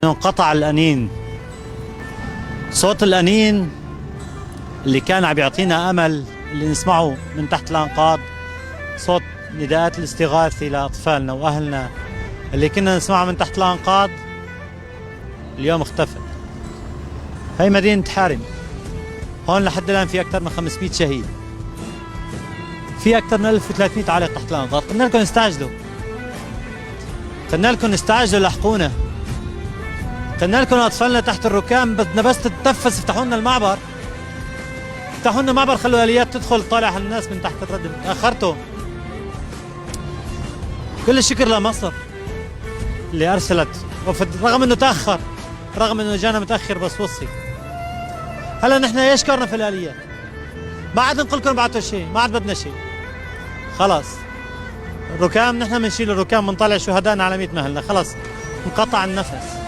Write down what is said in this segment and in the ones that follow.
انقطع الأنين. صوت الأنين اللي كان عم يعطينا أمل اللي نسمعه من تحت الأنقاض، صوت نداءات الاستغاثة لأطفالنا وأهلنا اللي كنا نسمعها من تحت الأنقاض، اليوم اختفت. هي مدينة حارم، هون لحد الآن في أكثر من 500 شهيد، في أكثر من 1300 عالق تحت الأنقاض. قلنا لكم استعجلوا، قلنا لكم استعجلوا لحقونا، قلنا لكم أطفالنا تحت الركام، بدنا بس تتنفس افتحوا لنا المعبر، افتحوا لنا المعبر، خلوا الآليات تدخل تطالع على الناس من تحت الردم. تأخرتوا. كل الشكر لمصر اللي أرسلت وفد، رغم إنه تأخر، رغم إنه جانا متأخر بس وصي. هلا نحن ايش كرنا في الآليات؟ ما عاد نقول لكم ابعتوا شيء، ما عاد بدنا شيء. خلاص. الركام نحن بنشيل الركام، بنطلع شهدائنا على 100 مهلنا، خلاص انقطع النفس.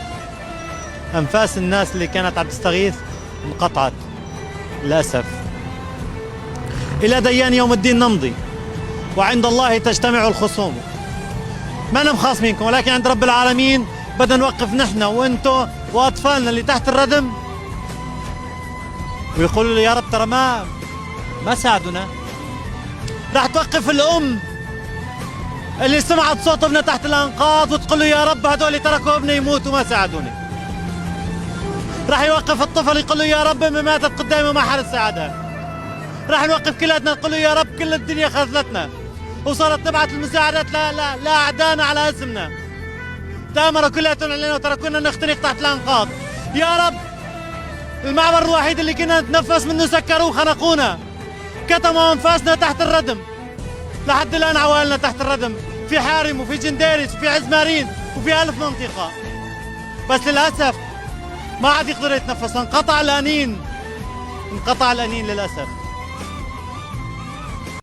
أنفاس الناس اللي كانت عم تستغيث انقطعت للأسف. إلى ديان يوم الدين نمضي، وعند الله تجتمع الخصوم. ما أنا مخاصمينكم، ولكن عند رب العالمين بدنا نوقف نحن وانتو وأطفالنا اللي تحت الردم، ويقولوا لي يا رب ترى ما ساعدونا. راح توقف الأم اللي سمعت صوت ابنها تحت الأنقاض وتقول له يا رب هدول تركوا ابني يموت وما ساعدوني. راح يوقف الطفل يقول له يا رب امي ماتت قدامي وما حد ساعدها. راح نوقف كلاتنا نقول له يا رب كل الدنيا خذلتنا وصارت تبعت المساعدات لأعدائنا على اسمنا. تآمروا كلاتهم علينا وتركونا نختنق تحت الأنقاض. يا رب المعبر الوحيد اللي كنا نتنفس منه سكروه، خنقونا، كتموا أنفاسنا تحت الردم. لحد الآن عوائلنا تحت الردم، في حارم وفي جنديرس وفي عزمارين وفي 1000 منطقة، بس للأسف ما عاد يقدر يتنفس. انقطع الأنين، انقطع الأنين للأسف.